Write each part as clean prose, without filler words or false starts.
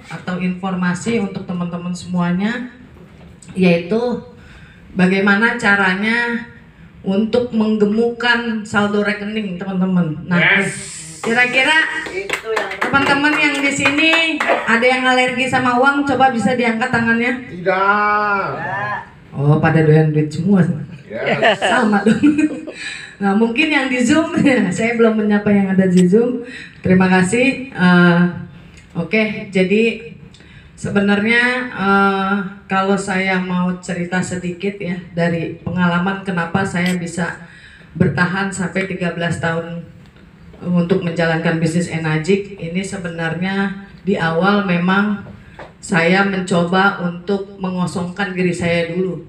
atau informasi untuk teman-teman semuanya, yaitu bagaimana caranya untuk menggemukkan saldo rekening teman-teman. Nah, kira-kira teman-teman yang di sini ada yang alergi sama uang, coba bisa diangkat tangannya? Tidak. Oh, pada doyan duit semua. Yes. Sama dong. Nah, mungkin yang di Zoom, saya belum menyapa yang ada di Zoom. Terima kasih. Oke, jadi sebenarnya kalau saya mau cerita sedikit ya dari pengalaman kenapa saya bisa bertahan sampai 13 tahun untuk menjalankan bisnis Enagic. Ini sebenarnya di awal memang saya mencoba untuk mengosongkan diri saya dulu.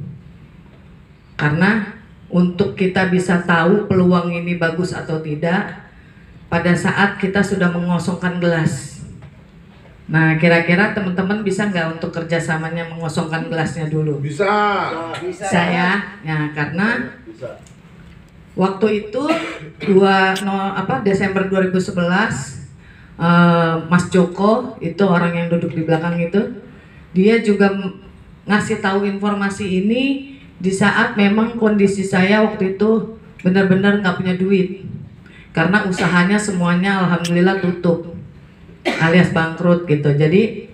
Karena untuk kita bisa tahu peluang ini bagus atau tidak, pada saat kita sudah mengosongkan gelas. Nah, kira-kira teman-teman bisa nggak untuk kerjasamanya mengosongkan gelasnya dulu? Bisa. Saya, ya karena waktu itu Desember 2011, Mas Joko itu orang yang duduk di belakang itu, dia juga ngasih tahu informasi ini di saat memang kondisi saya waktu itu benar-benar nggak punya duit, karena usahanya semuanya alhamdulillah tutup alias bangkrut gitu. Jadi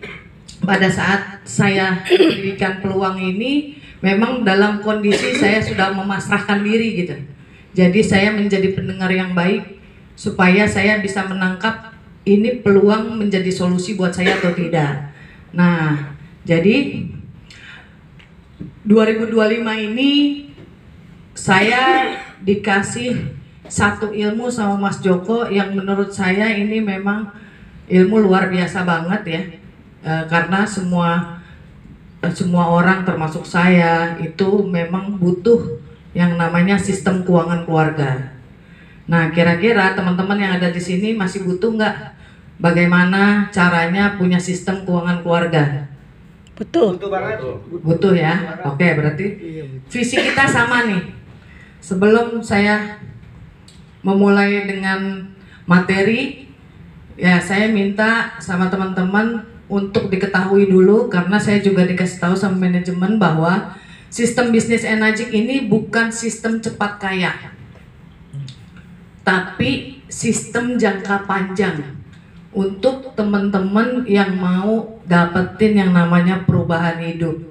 pada saat saya diberikan peluang ini, memang dalam kondisi saya sudah memasrahkan diri gitu. Jadi saya menjadi pendengar yang baik supaya saya bisa menangkap ini peluang menjadi solusi buat saya atau tidak. Nah, jadi 2025 ini saya dikasih satu ilmu sama Mas Joko yang menurut saya ini memang ilmu luar biasa banget ya, karena semua orang termasuk saya itu memang butuh yang namanya sistem keuangan keluarga. Nah, kira-kira teman-teman yang ada di sini masih butuh nggak bagaimana caranya punya sistem keuangan keluarga? Butuh. Butuh banget. Butuh ya. Oke, berarti visi kita sama nih. Sebelum saya memulai dengan materi, ya saya minta sama teman-teman untuk diketahui dulu, karena saya juga dikasih tahu sama manajemen bahwa sistem bisnis Enagic ini bukan sistem cepat kaya, tapi sistem jangka panjang untuk teman-teman yang mau dapetin yang namanya perubahan hidup.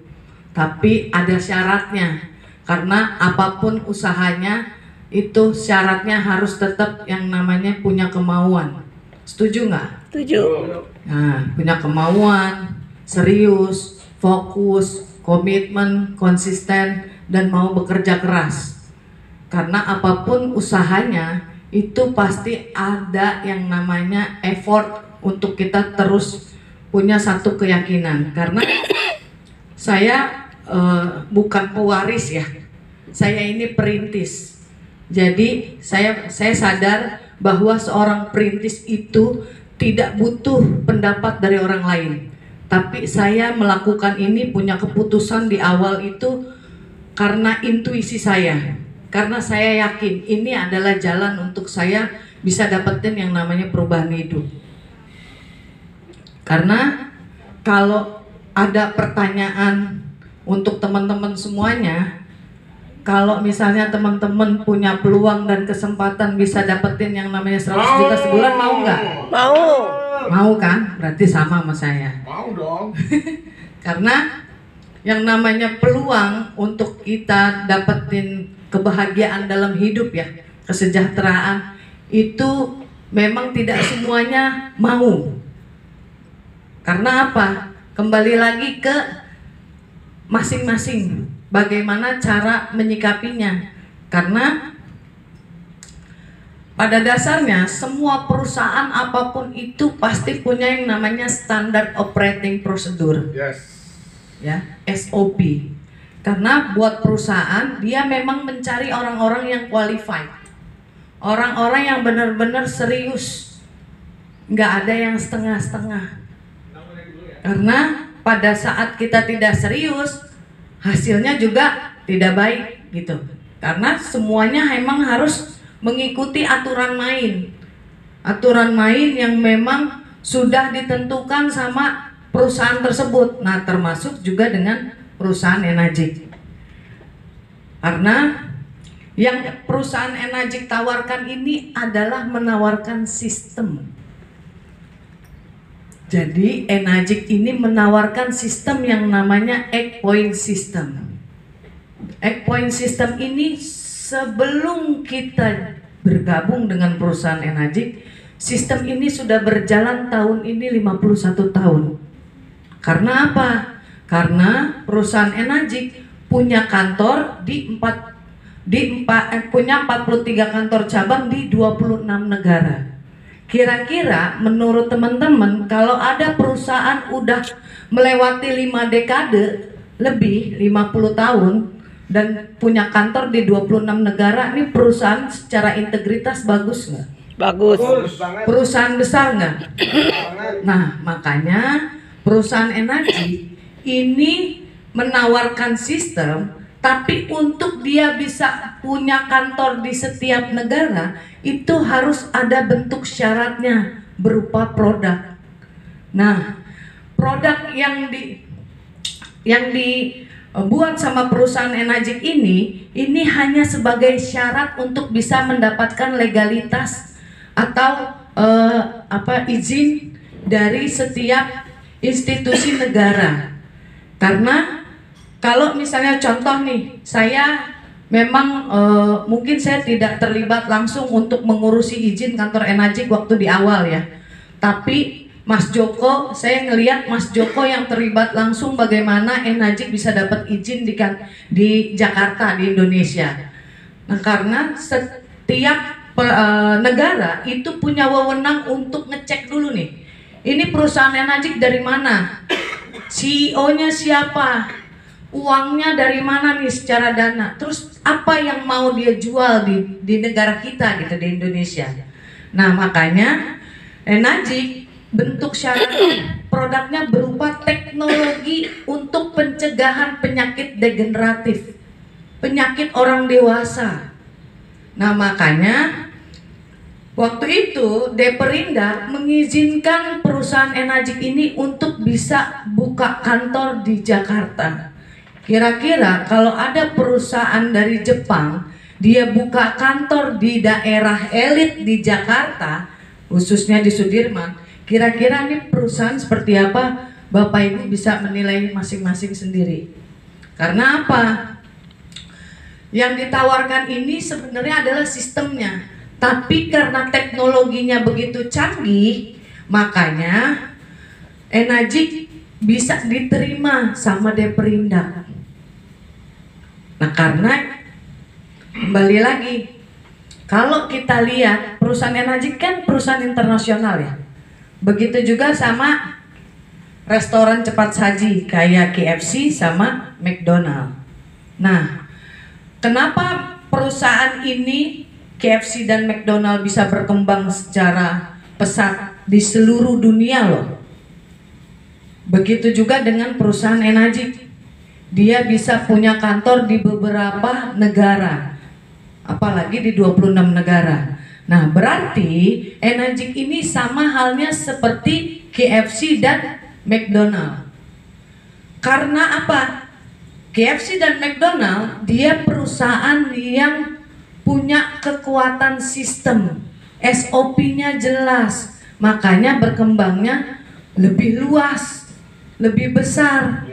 Tapi ada syaratnya, karena apapun usahanya itu syaratnya harus tetap yang namanya punya kemauan. Setuju nggak? Setuju. Nah, punya kemauan, serius, fokus, komitmen, konsisten, dan mau bekerja keras. Karena apapun usahanya itu pasti ada yang namanya effort untuk kita terus punya satu keyakinan. Karena saya bukan pewaris ya, saya ini perintis. Jadi saya sadar bahwa seorang perintis itu tidak butuh pendapat dari orang lain. Tapi saya melakukan ini, punya keputusan di awal itu karena intuisi saya. Karena saya yakin ini adalah jalan untuk saya bisa dapetin yang namanya perubahan hidup. Karena kalau ada pertanyaan untuk teman-teman semuanya, kalau misalnya teman-teman punya peluang dan kesempatan bisa dapetin yang namanya 100 juta sebulan, mau nggak? Mau. Mau kan? Berarti sama sama saya. Mau dong. Karena yang namanya peluang untuk kita dapetin kebahagiaan dalam hidup ya, kesejahteraan, itu memang tidak semuanya mau. Karena apa? Kembali lagi ke masing-masing, bagaimana cara menyikapinya. Karena pada dasarnya semua perusahaan apapun itu pasti punya yang namanya standard operating procedure. Yes. Ya, SOP. Karena buat perusahaan dia memang mencari orang-orang yang qualified. Orang-orang yang benar-benar serius. Nggak ada yang setengah-setengah. Karena pada saat kita tidak serius, hasilnya juga tidak baik gitu. Karena semuanya memang harus mengikuti aturan main. Aturan main yang memang sudah ditentukan sama perusahaan tersebut. Nah, termasuk juga dengan perusahaan Enagic. Karena yang perusahaan Enagic tawarkan ini adalah menawarkan sistem. Jadi Enagic ini menawarkan sistem yang namanya Egg Point System. Egg Point System ini sebelum kita bergabung dengan perusahaan Enagic, sistem ini sudah berjalan tahun ini 51 tahun. Karena apa? Karena perusahaan Enagic punya kantor punya 43 kantor cabang di 26 negara. Kira-kira menurut teman-teman, kalau ada perusahaan udah melewati 5 dekade lebih 50 tahun dan punya kantor di 26 negara, ini perusahaan secara integritas bagus nggak? Bagus. Perusahaan besar nggak? Nah, makanya perusahaan Enagic ini menawarkan sistem, tapi untuk dia bisa punya kantor di setiap negara, itu harus ada bentuk syaratnya berupa produk. Nah, produk yang dibuat sama perusahaan Enagic ini hanya sebagai syarat untuk bisa mendapatkan legalitas atau izin dari setiap institusi negara. Karena kalau misalnya contoh nih, saya memang mungkin saya tidak terlibat langsung untuk mengurusi izin kantor Enagic waktu di awal ya. Tapi Mas Joko, saya ngelihat Mas Joko yang terlibat langsung bagaimana Enagic bisa dapat izin di Jakarta, di Indonesia. Nah, karena setiap negara itu punya wewenang untuk ngecek dulu nih, ini perusahaan Enagic dari mana, CEO-nya siapa, uangnya dari mana nih secara dana, terus apa yang mau dia jual di negara kita gitu, di Indonesia. Nah, makanya Enagic bentuk syarat produknya berupa teknologi untuk pencegahan penyakit degeneratif, penyakit orang dewasa. Nah, makanya waktu itu Deperindak mengizinkan perusahaan Enagic ini untuk bisa buka kantor di Jakarta. Kira-kira kalau ada perusahaan dari Jepang, dia buka kantor di daerah elit di Jakarta, khususnya di Sudirman, kira-kira ini perusahaan seperti apa? Bapak Ibu bisa menilai masing-masing sendiri. Karena apa? Yang ditawarkan ini sebenarnya adalah sistemnya, tapi karena teknologinya begitu canggih, makanya Enagic bisa diterima sama Deperindak. Nah, karena kembali lagi, kalau kita lihat perusahaan Enagic kan perusahaan internasional ya. Begitu juga sama restoran cepat saji kayak KFC sama McDonald. Nah, kenapa perusahaan ini KFC dan McDonald bisa berkembang secara pesat di seluruh dunia loh? Begitu juga dengan perusahaan Enagic. Dia bisa punya kantor di beberapa negara, apalagi di 26 negara. Nah, berarti Enagic ini sama halnya seperti KFC dan McDonald. Karena apa? KFC dan McDonald dia perusahaan yang punya kekuatan sistem, SOP-nya jelas, makanya berkembangnya lebih luas, lebih besar.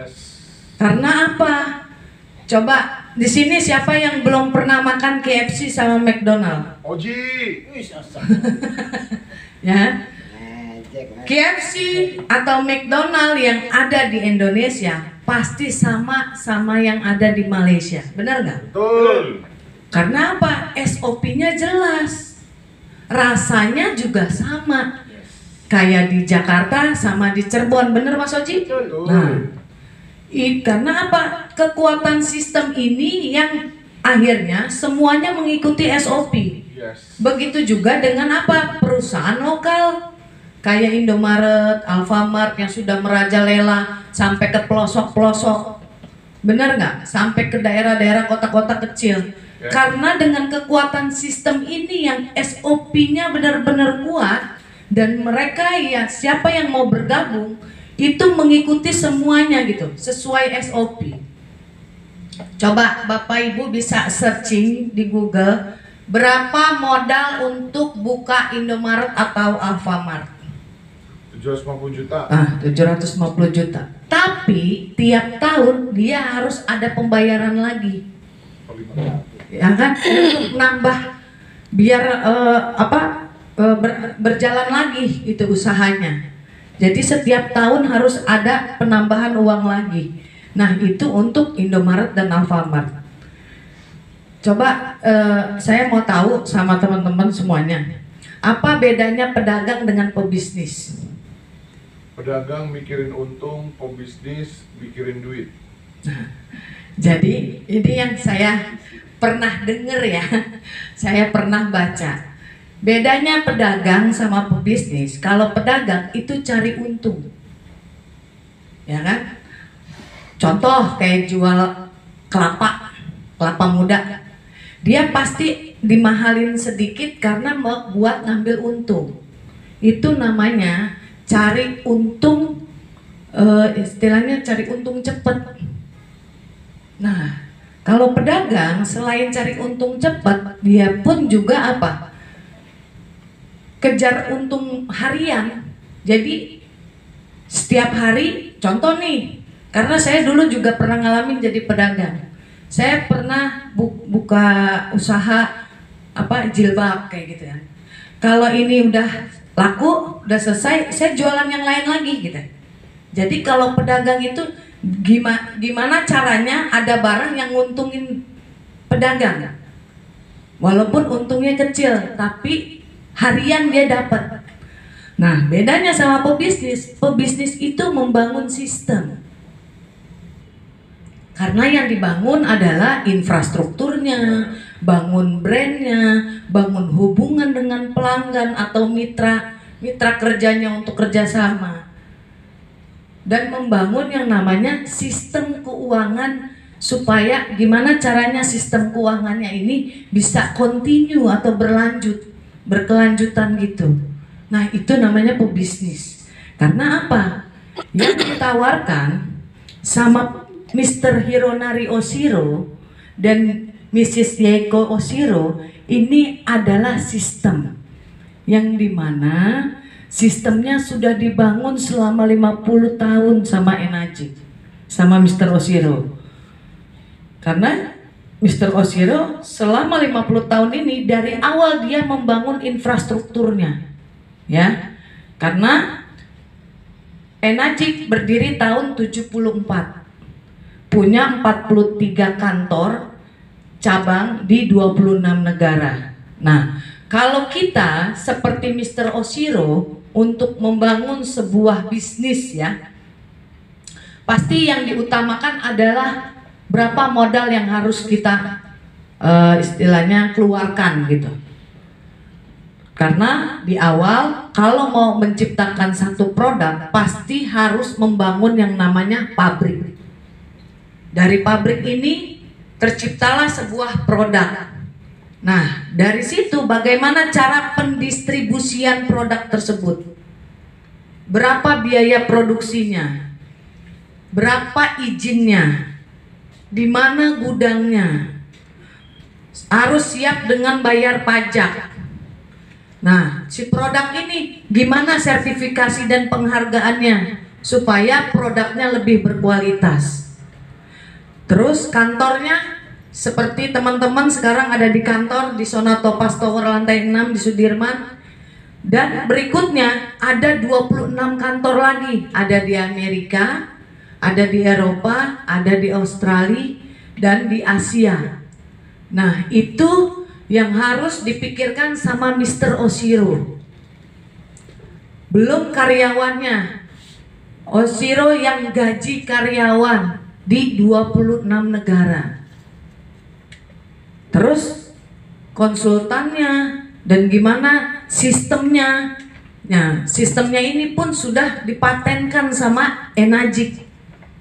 Karena apa? Coba di sini siapa yang belum pernah makan KFC sama McDonald? Oji. Ya. KFC atau McDonald yang ada di Indonesia pasti sama yang ada di Malaysia, benar nggak? Betul. Karena apa? SOP-nya jelas, rasanya juga sama, kayak di Jakarta sama di Cirebon, bener Mas Oji? Nah, karena apa? Kekuatan sistem ini yang akhirnya semuanya mengikuti SOP. Begitu juga dengan apa? Perusahaan lokal kayak Indomaret, Alfamart yang sudah merajalela sampai ke pelosok-pelosok, benar nggak? Sampai ke daerah-daerah kota-kota kecil. Karena dengan kekuatan sistem ini yang SOP-nya benar-benar kuat, dan mereka ya siapa yang mau bergabung itu mengikuti semuanya gitu, sesuai SOP. Coba Bapak Ibu bisa searching di Google, berapa modal untuk buka Indomaret atau Alfamart? 750 juta. 750 juta. Tapi tiap tahun dia harus ada pembayaran lagi. Ya kan? Untuk nambah biar berjalan lagi itu usahanya. Jadi setiap tahun harus ada penambahan uang lagi. Nah, itu untuk Indomaret dan Alfamart. Coba saya mau tahu sama teman-teman semuanya, apa bedanya pedagang dengan pebisnis? Pedagang mikirin untung, pebisnis mikirin duit. Jadi ini yang saya pernah dengar ya, saya pernah baca. Bedanya pedagang sama pebisnis, kalau pedagang itu cari untung, ya kan? Contoh kayak jual kelapa muda, dia pasti dimahalin sedikit karena mau buat ngambil untung. Itu namanya cari untung, istilahnya cari untung cepat. Nah, kalau pedagang selain cari untung cepat, dia pun juga apa? Kejar untung harian. Jadi setiap hari, contoh nih, karena saya dulu juga pernah ngalamin jadi pedagang. Saya pernah buka usaha jilbab kayak gitu ya. Kalau ini udah laku, udah selesai, saya jualan yang lain lagi gitu. Jadi kalau pedagang itu gimana caranya ada barang yang nguntungin pedagang. Walaupun untungnya kecil, tapi harian dia dapat. Nah, bedanya sama pebisnis, pebisnis itu membangun sistem. Karena yang dibangun adalah infrastrukturnya, bangun brandnya, bangun hubungan dengan pelanggan atau mitra kerjanya untuk kerjasama, dan membangun yang namanya sistem keuangan supaya gimana caranya sistem keuangannya ini bisa continue atau berkelanjutan gitu. Nah, itu namanya pebisnis. Karena apa? Yang ditawarkan sama Mr. Hironari Oshiro dan Mrs. Yeiko Oshiro ini adalah sistem yang dimana sistemnya sudah dibangun selama 50 tahun sama Enagic, sama Mr. Oshiro. Karena Mr. Oshiro selama 50 tahun ini dari awal dia membangun infrastrukturnya, ya. Karena Enagic berdiri tahun 74. Punya 43 kantor cabang di 26 negara. Nah, kalau kita seperti Mr. Oshiro untuk membangun sebuah bisnis ya, pasti yang diutamakan adalah berapa modal yang harus kita istilahnya keluarkan gitu. Karena di awal kalau mau menciptakan satu produk pasti harus membangun yang namanya pabrik. Dari pabrik ini terciptalah sebuah produk. Nah, dari situ bagaimana cara pendistribusian produk tersebut? Berapa biaya produksinya? Berapa izinnya? Di mana gudangnya? Harus siap dengan bayar pajak. Nah, si produk ini gimana sertifikasi dan penghargaannya supaya produknya lebih berkualitas? Terus kantornya seperti teman-teman sekarang ada di kantor di Zona Topaz Tower lantai 6 di Sudirman. Dan berikutnya ada 26 kantor lagi, ada di Amerika, ada di Eropa, ada di Australia, dan di Asia. Nah, itu yang harus dipikirkan sama Mr. Oshiro. Belum karyawannya. Oshiro yang gaji karyawan di 26 negara. Terus konsultannya dan gimana sistemnya. Nah, sistemnya ini pun sudah dipatenkan sama Enagic.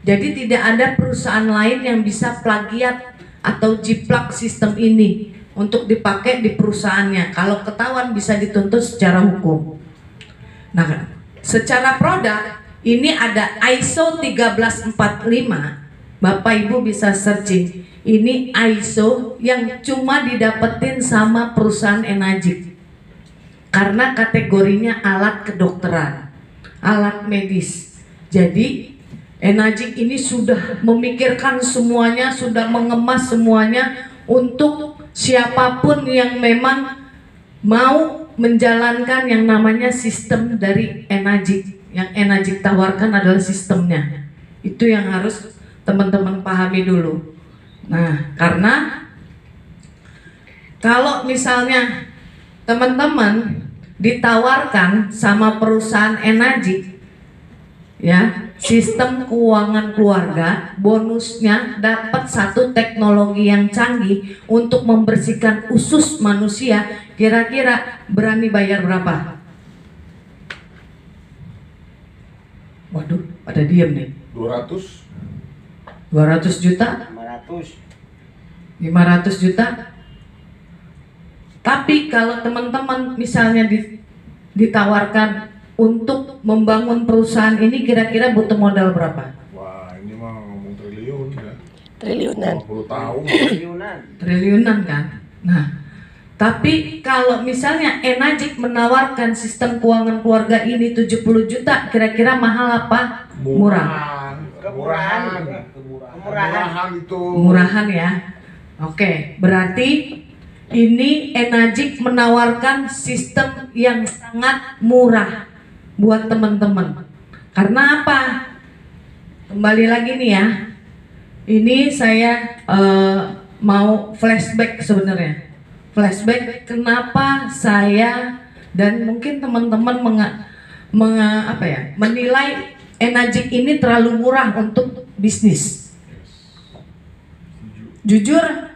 Jadi tidak ada perusahaan lain yang bisa plagiat atau jiplak sistem ini untuk dipakai di perusahaannya. Kalau ketahuan bisa dituntut secara hukum. Nah, secara produk Ini ada ISO 1345. Bapak Ibu bisa searching. Ini ISO yang cuma didapetin sama perusahaan Enagic. Karena kategorinya alat kedokteran, alat medis. Jadi Enagic ini sudah memikirkan semuanya, sudah mengemas semuanya untuk siapapun yang memang mau menjalankan yang namanya sistem dari Enagic. Yang Enagic tawarkan adalah sistemnya. Itu yang harus teman-teman pahami dulu. Nah, karena kalau misalnya teman-teman ditawarkan sama perusahaan Enagic, ya, sistem keuangan keluarga, bonusnya dapat satu teknologi yang canggih untuk membersihkan usus manusia, kira-kira berani bayar berapa? Waduh, pada diem nih. 200 juta? 500 juta? Tapi kalau teman-teman misalnya ditawarkan untuk membangun perusahaan ini, kira-kira butuh modal berapa? Wah, ini mah ngomong triliun ya. Triliunan. 50 tahun. Triliunan kan? Nah, tapi kalau misalnya Enagic menawarkan sistem keuangan keluarga ini 70 juta, kira-kira mahal apa? Murah. Kemurahan itu. Murahan ya. Oke, berarti ini Enagic menawarkan sistem yang sangat murah buat teman-teman. Karena apa? Kembali lagi nih ya. Ini saya mau flashback sebenarnya. Flashback kenapa saya dan mungkin teman-teman menilai Enagic ini terlalu murah untuk bisnis. Jujur,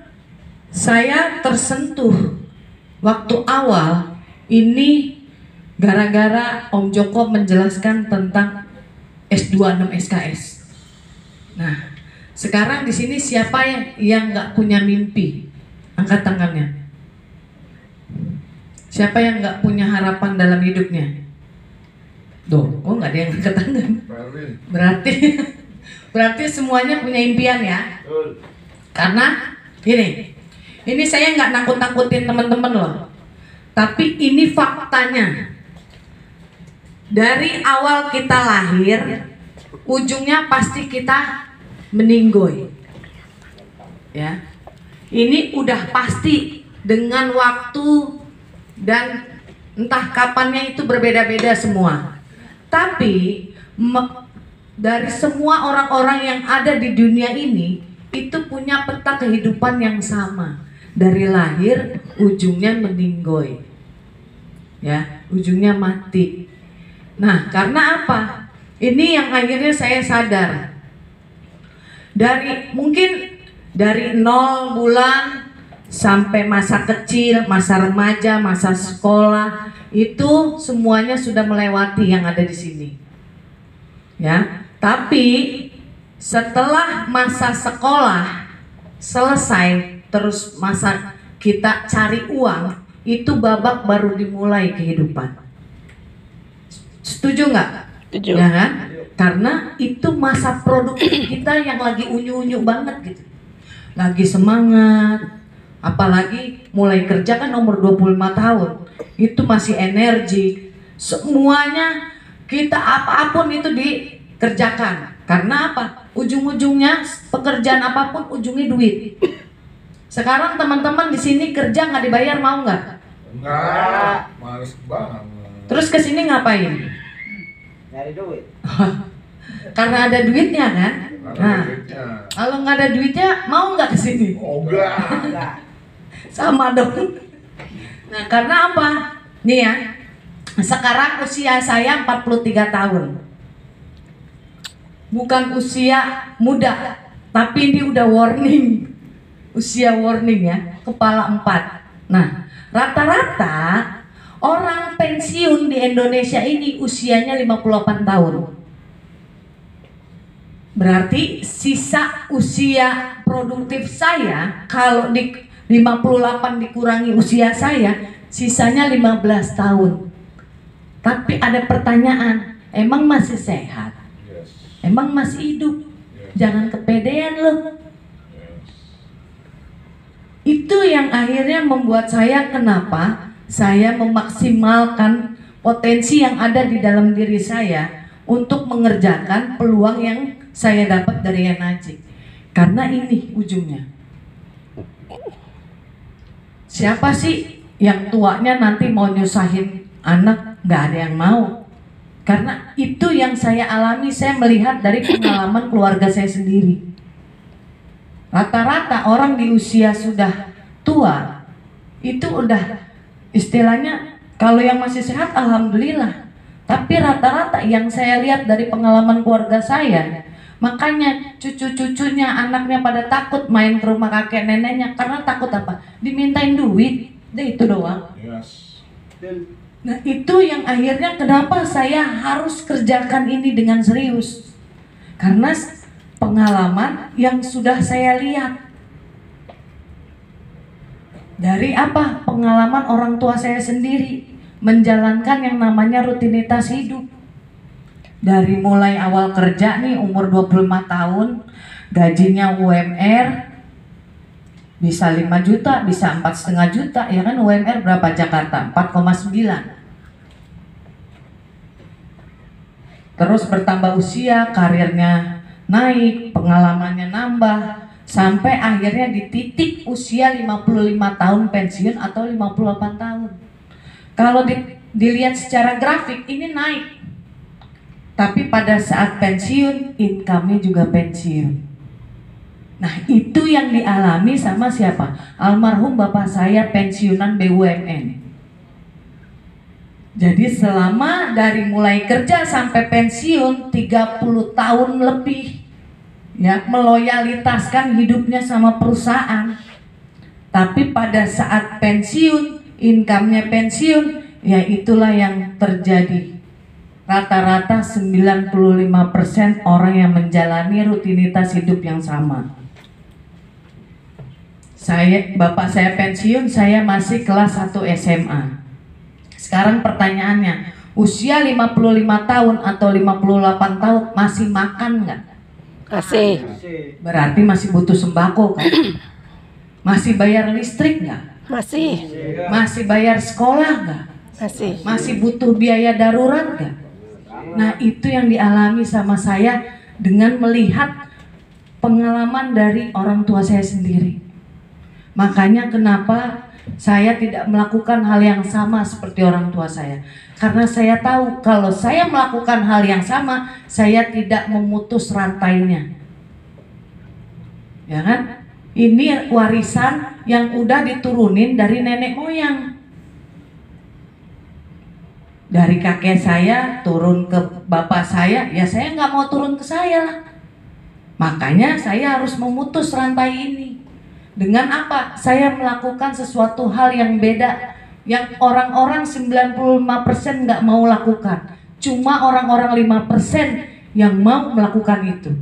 saya tersentuh waktu awal ini gara-gara Om Joko menjelaskan tentang S26 SKS. Nah, sekarang di sini siapa yang nggak punya mimpi? Angkat tangannya. Siapa yang nggak punya harapan dalam hidupnya? Tuh, kok nggak ada yang angkat tangan? Berarti semuanya punya impian ya. Karena ini saya nggak nakut-nakutin teman-teman loh. Tapi ini faktanya. Dari awal kita lahir, ujungnya pasti kita meninggoy. Ya. Ini udah pasti dengan waktu dan entah kapannya itu berbeda-beda semua. Tapi dari semua orang-orang yang ada di dunia ini itu punya peta kehidupan yang sama. Dari lahir ujungnya meninggoy. Ya, ujungnya mati. Nah, karena apa? Ini yang akhirnya saya sadar. Mungkin dari 0 bulan sampai masa kecil, masa remaja, masa sekolah, itu semuanya sudah melewati yang ada di sini. Ya, tapi setelah masa sekolah selesai, terus masa kita cari uang, itu babak baru dimulai kehidupan. Setuju nggak? Setuju. Ya kan? Karena itu masa produktif kita yang lagi unyu-unyu banget gitu. Lagi semangat, apalagi mulai kerja kan umur 25 tahun. Itu masih energi. Semuanya kita apapun itu dikerjakan. Karena apa? Ujung-ujungnya pekerjaan apapun ujungnya duit. Sekarang teman-teman di sini kerja nggak dibayar, mau nggak? Enggak, males banget. Terus kesini ngapain? Nyari duit. Karena ada duitnya kan? Nah, Duitnya. kalau nggak ada duitnya mau nggak kesini? Oh enggak. Enggak. Sama dong. Nah, karena apa? Nih ya, sekarang usia saya 43 tahun. Bukan usia muda, tapi ini udah warning. Usia warning ya, kepala 4. Nah, rata-rata orang pensiun di Indonesia ini usianya 58 tahun. Berarti sisa usia produktif saya kalau di 58 dikurangi usia saya, sisanya 15 tahun. Tapi ada pertanyaan, emang masih sehat? memang masih hidup. Jangan kepedean loh. Itu yang akhirnya membuat saya, kenapa saya memaksimalkan potensi yang ada di dalam diri saya untuk mengerjakan peluang yang saya dapat dari NAJ. Karena ini ujungnya. Siapa sih yang tuanya nanti mau nyusahin anak? Gak ada yang mau. Karena itu yang saya alami, saya melihat dari pengalaman keluarga saya sendiri. Rata-rata orang di usia sudah tua itu udah istilahnya, kalau yang masih sehat alhamdulillah. Tapi rata-rata yang saya lihat dari pengalaman keluarga saya, makanya cucu-cucunya, anaknya pada takut main ke rumah kakek neneknya. Karena takut apa? Dimintain duit. Itu doang. Yes. Nah itu yang akhirnya kenapa saya harus kerjakan ini dengan serius. Karena pengalaman yang sudah saya lihat. Dari apa? Pengalaman orang tua saya sendiri menjalankan yang namanya rutinitas hidup. Dari mulai awal kerja nih umur 25 tahun, gajinya UMR bisa 5 juta, bisa 4,5 juta, ya kan? UMR berapa Jakarta? 4,9. Terus bertambah usia, karirnya naik, pengalamannya nambah, sampai akhirnya di titik usia 55 tahun pensiun atau 58 tahun. Kalau dilihat secara grafik ini naik. Tapi pada saat pensiun, income-nya juga pensiun. Nah itu yang dialami sama siapa? Almarhum bapak saya pensiunan BUMN. Jadi selama dari mulai kerja sampai pensiun 30 tahun lebih, ya, meloyalitaskan hidupnya sama perusahaan. Tapi pada saat pensiun, income-nya pensiun, ya itulah yang terjadi. Rata-rata 95% orang yang menjalani rutinitas hidup yang sama. Bapak saya pensiun, saya masih kelas 1 SMA. Sekarang pertanyaannya, usia 55 tahun atau 58 tahun masih makan nggak? Masih. Berarti masih butuh sembako kan? Masih bayar listrik nggak? Masih. Masih bayar sekolah nggak? Masih. Masih butuh biaya darurat nggak? Nah itu yang dialami sama saya dengan melihat pengalaman dari orang tua saya sendiri. Makanya kenapa saya tidak melakukan hal yang sama seperti orang tua saya. Karena saya tahu kalau saya melakukan hal yang sama, saya tidak memutus rantainya. Ya kan? Ini warisan yang udah diturunin dari nenek moyang. Dari kakek saya turun ke bapak saya, ya saya nggak mau turun ke saya lah. Makanya saya harus memutus rantai ini. Dengan apa? Saya melakukan sesuatu hal yang beda, yang orang-orang 95% nggak mau lakukan. Cuma orang-orang 5% yang mau melakukan itu.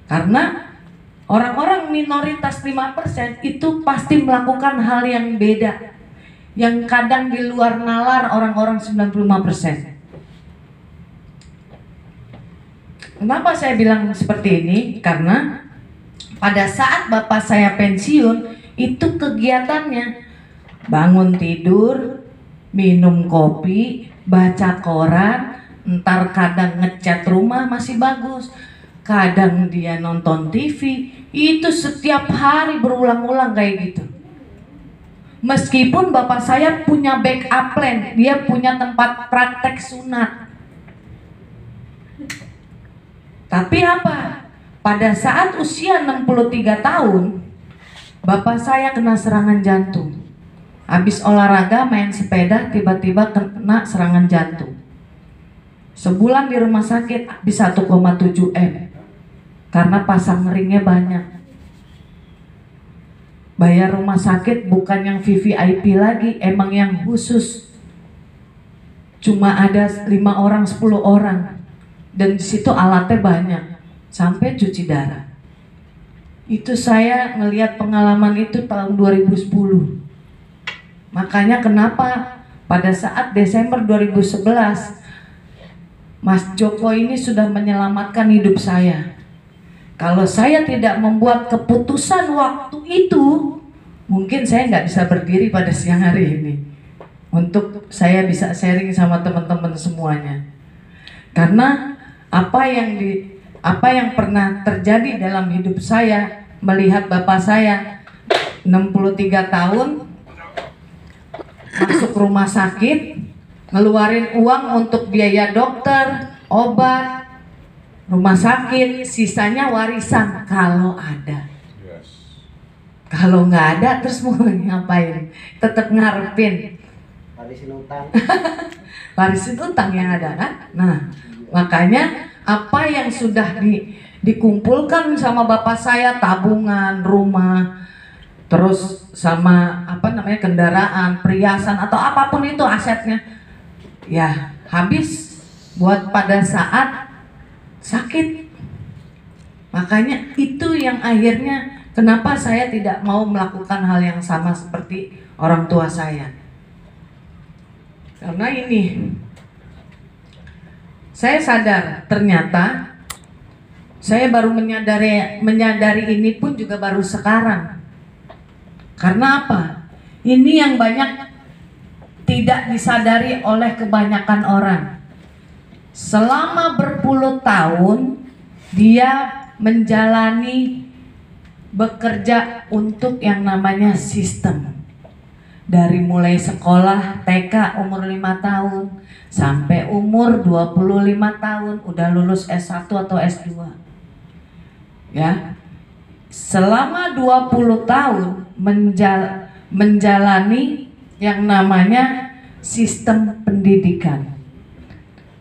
Karena orang-orang minoritas 5% itu pasti melakukan hal yang beda, yang kadang di luar nalar orang-orang 95%. Kenapa saya bilang seperti ini? Karena pada saat bapak saya pensiun, itu kegiatannya bangun tidur, minum kopi, baca koran, ntar kadang ngecat rumah masih bagus, kadang dia nonton TV, itu setiap hari berulang-ulang kayak gitu. Meskipun bapak saya punya backup plan, dia punya tempat praktek sunat. Tapi apa? Pada saat usia 63 tahun, bapak saya kena serangan jantung. Habis olahraga main sepeda tiba-tiba kena serangan jantung. Sebulan di rumah sakit habis 1,7 M. Karena pasang ringnya banyak. Bayar rumah sakit bukan yang VVIP lagi, emang yang khusus. Cuma ada 5 orang, 10 orang. Dan di situ alatnya banyak. Sampai cuci darah. Itu saya ngelihat pengalaman itu tahun 2010. Makanya kenapa pada saat Desember 2011 Mas Joko ini sudah menyelamatkan hidup saya. Kalau saya tidak membuat keputusan waktu itu, mungkin saya nggak bisa berdiri pada siang hari ini. Untuk saya bisa sharing sama teman-teman semuanya. Karena apa yang pernah terjadi dalam hidup saya, melihat bapak saya 63 tahun masuk rumah sakit, ngeluarin uang untuk biaya dokter, obat, rumah sakit, sisanya warisan kalau ada. Yes. Kalau nggak ada terus mau ngapain? Tetap ngarepin Warisin utang. warisin utang yang ada kan? Nah, makanya apa yang sudah dikumpulkan sama bapak saya, tabungan, rumah, terus sama kendaraan, perhiasan atau apapun itu asetnya, ya habis buat pada saat sakit. Makanya itu yang akhirnya kenapa saya tidak mau melakukan hal yang sama seperti orang tua saya. Karena ini saya sadar ternyata saya baru menyadari ini pun juga baru sekarang. Karena apa? Ini yang banyak tidak disadari oleh kebanyakan orang. Selama berpuluh tahun dia menjalani bekerja untuk yang namanya sistem. Dari mulai sekolah TK umur 5 tahun sampai umur 25 tahun udah lulus S1 atau S2. Ya. Selama 20 tahun menjalani yang namanya sistem pendidikan.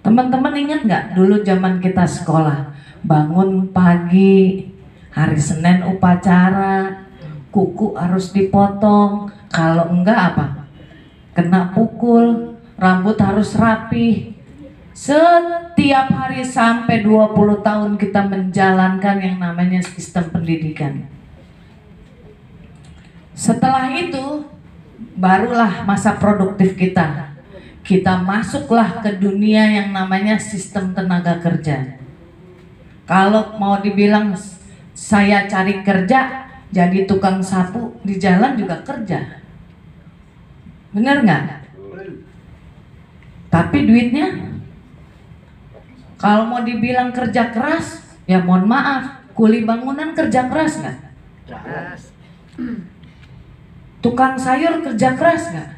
Teman-teman ingat nggak dulu zaman kita sekolah, bangun pagi, hari Senin upacara, kuku harus dipotong, kalau enggak apa? Kena pukul, rambut harus rapi. Setiap hari sampai 20 tahun kita menjalankan yang namanya sistem pendidikan. Setelah itu barulah masa produktif kita. Kita masuklah ke dunia yang namanya sistem tenaga kerja. Kalau mau dibilang saya cari kerja jadi tukang sapu, di jalan juga kerja. Bener nggak? Tapi duitnya kalau mau dibilang kerja keras, ya mohon maaf, kuli bangunan kerja keras nggak? Keras. Tukang sayur kerja keras nggak?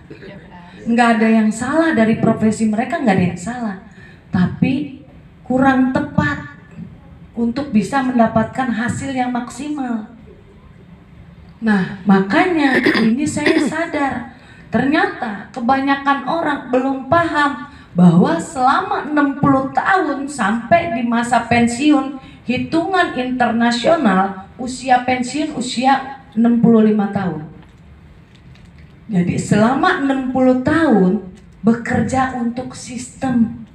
Nggak ada yang salah dari profesi mereka, nggak ada yang salah. Tapi kurang tepat untuk bisa mendapatkan hasil yang maksimal. Nah, makanya ini saya sadar, ternyata kebanyakan orang belum paham bahwa selama 60 tahun sampai di masa pensiun, hitungan internasional usia pensiun usia 65 tahun. Jadi selama 60 tahun bekerja untuk sistem,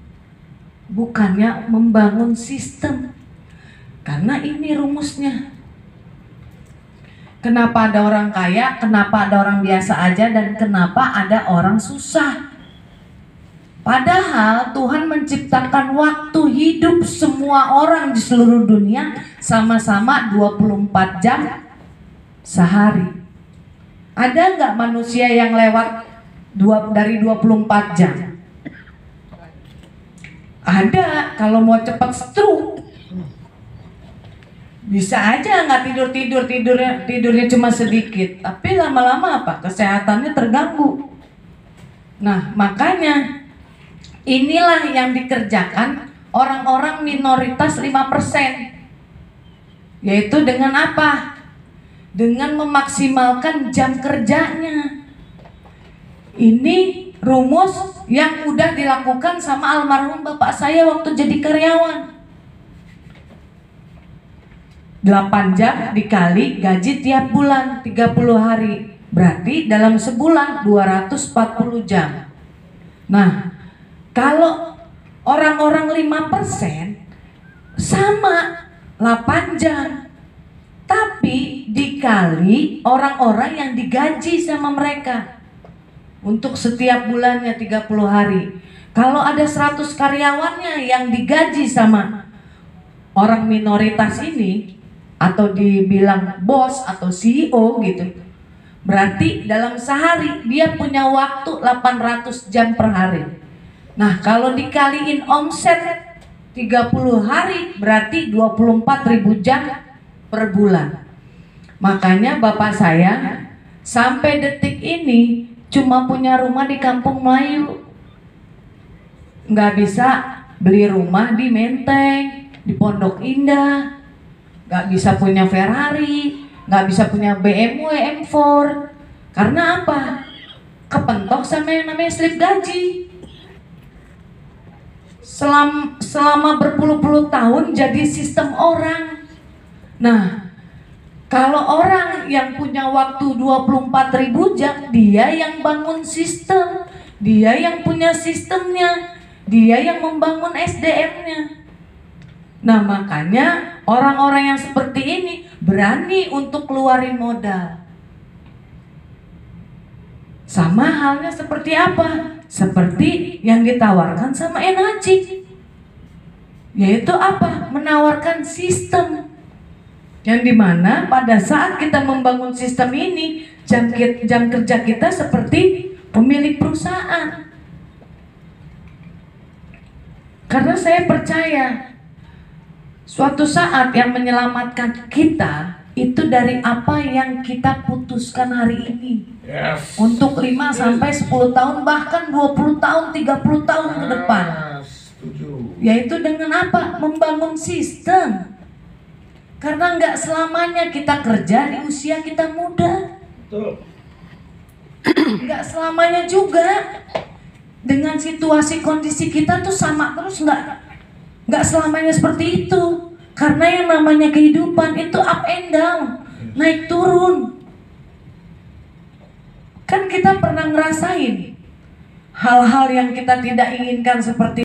bukannya membangun sistem. Karena ini rumusnya. Kenapa ada orang kaya, kenapa ada orang biasa aja, dan kenapa ada orang susah. Padahal Tuhan menciptakan waktu hidup semua orang di seluruh dunia sama-sama 24 jam sehari. Ada nggak manusia yang lewat dari 24 jam? Ada, kalau mau cepat stroke. Bisa aja nggak tidurnya cuma sedikit, tapi lama-lama apa? Kesehatannya terganggu. Nah, makanya inilah yang dikerjakan orang-orang minoritas 5%. Yaitu dengan apa? Dengan memaksimalkan jam kerjanya. Ini rumus yang udah dilakukan sama almarhum bapak saya waktu jadi karyawan. 8 jam dikali gaji tiap bulan 30 hari. Berarti dalam sebulan 240 jam. Nah, kalau orang-orang 5% sama 8 jam. Tapi dikali orang-orang yang digaji sama mereka untuk setiap bulannya 30 hari. Kalau ada 100 karyawannya yang digaji sama orang minoritas ini, atau dibilang bos atau CEO gitu, berarti dalam sehari dia punya waktu 800 jam per hari. Nah, kalau dikaliin omset 30 hari berarti 24.000 jam per bulan. Makanya bapak saya sampai detik ini cuma punya rumah di Kampung Melayu. Nggak bisa beli rumah di Menteng, di Pondok Indah, nggak bisa punya Ferrari, nggak bisa punya BMW M4. Karena apa? Kepentok sama yang namanya slip gaji. Selama berpuluh-puluh tahun jadi sistem orang. Nah, kalau orang yang punya waktu 24.000 jam, dia yang bangun sistem, dia yang punya sistemnya, dia yang membangun SDM-nya. Nah, makanya orang-orang yang seperti ini berani untuk keluarin modal. Sama halnya seperti apa? Seperti yang ditawarkan sama Enaci. Yaitu apa? Menawarkan sistem. Yang dimana pada saat kita membangun sistem ini, jam kerja kita seperti pemilik perusahaan. Karena saya percaya suatu saat yang menyelamatkan kita itu dari apa yang kita putuskan hari ini. Yes. Untuk 5 sampai 10 tahun, bahkan 20 tahun, 30 tahun ke depan. Setuju. Yaitu dengan apa? Membangun sistem. Karena nggak selamanya kita kerja di usia kita muda. Betul. Nggak selamanya juga. Dengan situasi kondisi kita tuh sama terus, nggak selamanya seperti itu. Karena yang namanya kehidupan itu up and down, naik turun. Kan kita pernah ngerasain hal-hal yang kita tidak inginkan seperti